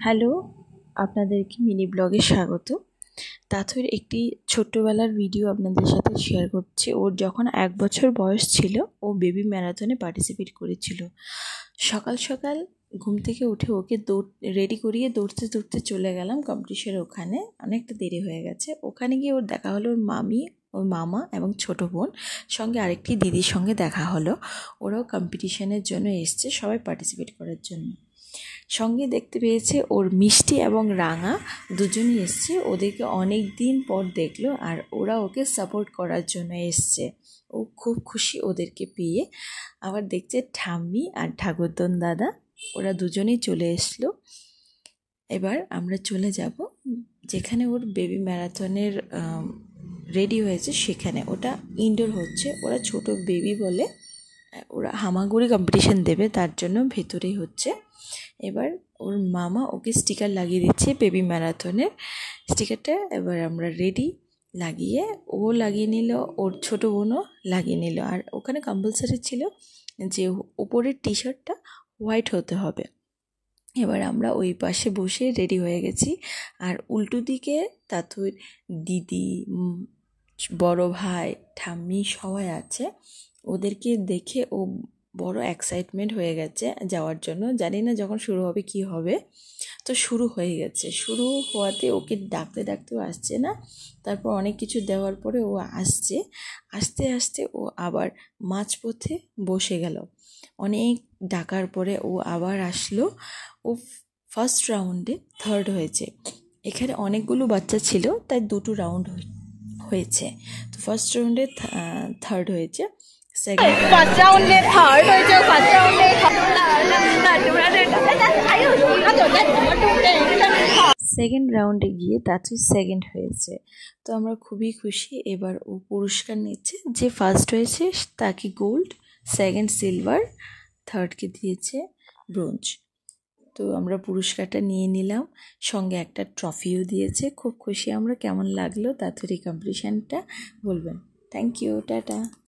Hello, আপনাদেরকে mini ব্লগে স্বাগত। তাথুর একটি ছোট্টবেলার ভিডিও আপনাদের সাথে শেয়ার করছি। ওর যখন 1 বছর বয়স ছিল, ও বেবি ম্যারাথনে পার্টিসিপেট করেছিল। সকাল সকাল ঘুম থেকে উঠে ওকে রেডি করিয়ে দৌড়তে দৌড়তে চলে গেলাম কম্পিটিশনের ওখানে। অনেকটা দেরি হয়ে গেছে। ওখানে গিয়ে ওর দেখা হলো ওর মামি, ওর মামা এবং ছোটো বোন, সঙ্গে আরেকটি দিদির সঙ্গে দেখা হলো। ওরাও কম্পিটিশনের জন্য এসছে, সবাই পার্টিসিপেট করার জন্য। সঙ্গে দেখতে পেয়েছে ওর মিষ্টি এবং রাঙা দুজনই এসছে। ওদেরকে অনেক দিন পর দেখলো আর ওরা ওকে সাপোর্ট করার জন্য এসছে। ও খুব খুশি ওদেরকে পেয়ে। আবার দেখছে ঠাম্মি আর ঠাকুরদন দাদা, ওরা দুজনেই চলে এসলো। এবার আমরা চলে যাব যেখানে ওর বেবি ম্যারাথনের রেডি হয়েছে সেখানে। ওটা ইনডোর হচ্ছে, ওরা ছোট বেবি বলে ওরা হামাগুড়ি কম্পিটিশন দেবে, তার জন্য ভেতরেই হচ্ছে। এবার ওর মামা ওকে স্টিকার লাগিয়ে দিচ্ছে বেবি ম্যারাথনের স্টিকারটা। এবার আমরা রেডি, লাগিয়ে ও লাগিয়ে নিল, ওর ছোটো বোনও লাগিয়ে নিল। আর ওখানে কম্পালসারি ছিল যে উপরের টি শার্টটা হোয়াইট হতে হবে। এবার আমরা ওই পাশে বসে রেডি হয়ে গেছি। আর উল্টো দিকে তাতুর দিদি, বড় ভাই, ঠাম্মি সবাই আছে। ওদেরকে দেখে ও বড় এক্সাইটমেন্ট হয়ে গেছে যাওয়ার জন্য। জানি না যখন শুরু হবে কি হবে। তো শুরু হয়ে গেছে। শুরু হওয়াতে ওকে ডাকতে ডাকতেও আসছে না। তারপর অনেক কিছু দেওয়ার পরে ও আসছে। আস্তে আস্তে ও আবার মাঝপথে বসে গেল। অনেক ডাকার পরে ও আবার আসলো। ও ফার্স্ট রাউন্ডে থার্ড হয়েছে। এখানে অনেকগুলো বাচ্চা ছিল, তাই 2টো রাউন্ড হয়েছে। তো ফার্স্ট রাউন্ডে থার্ড হয়েছে, সেকেন্ড রাউন্ডে গিয়ে তাতু সেকেন্ড হয়েছে। তো আমরা খুবই খুশি। এবার ও পুরস্কার নিচ্ছে। যে ফার্স্ট হয়েছে তাকে গোল্ড, সেকেন্ড সিলভার, থার্ডকে দিয়েছে ব্রোঞ্জ। তো আমরা পুরস্কারটা নিয়ে নিলাম, সঙ্গে একটা ট্রফিও দিয়েছে। খুব খুশি আমরা। কেমন লাগলো তাড়াতাড়ি কম্পিটিশানটা বলবেন। Thank you, tata.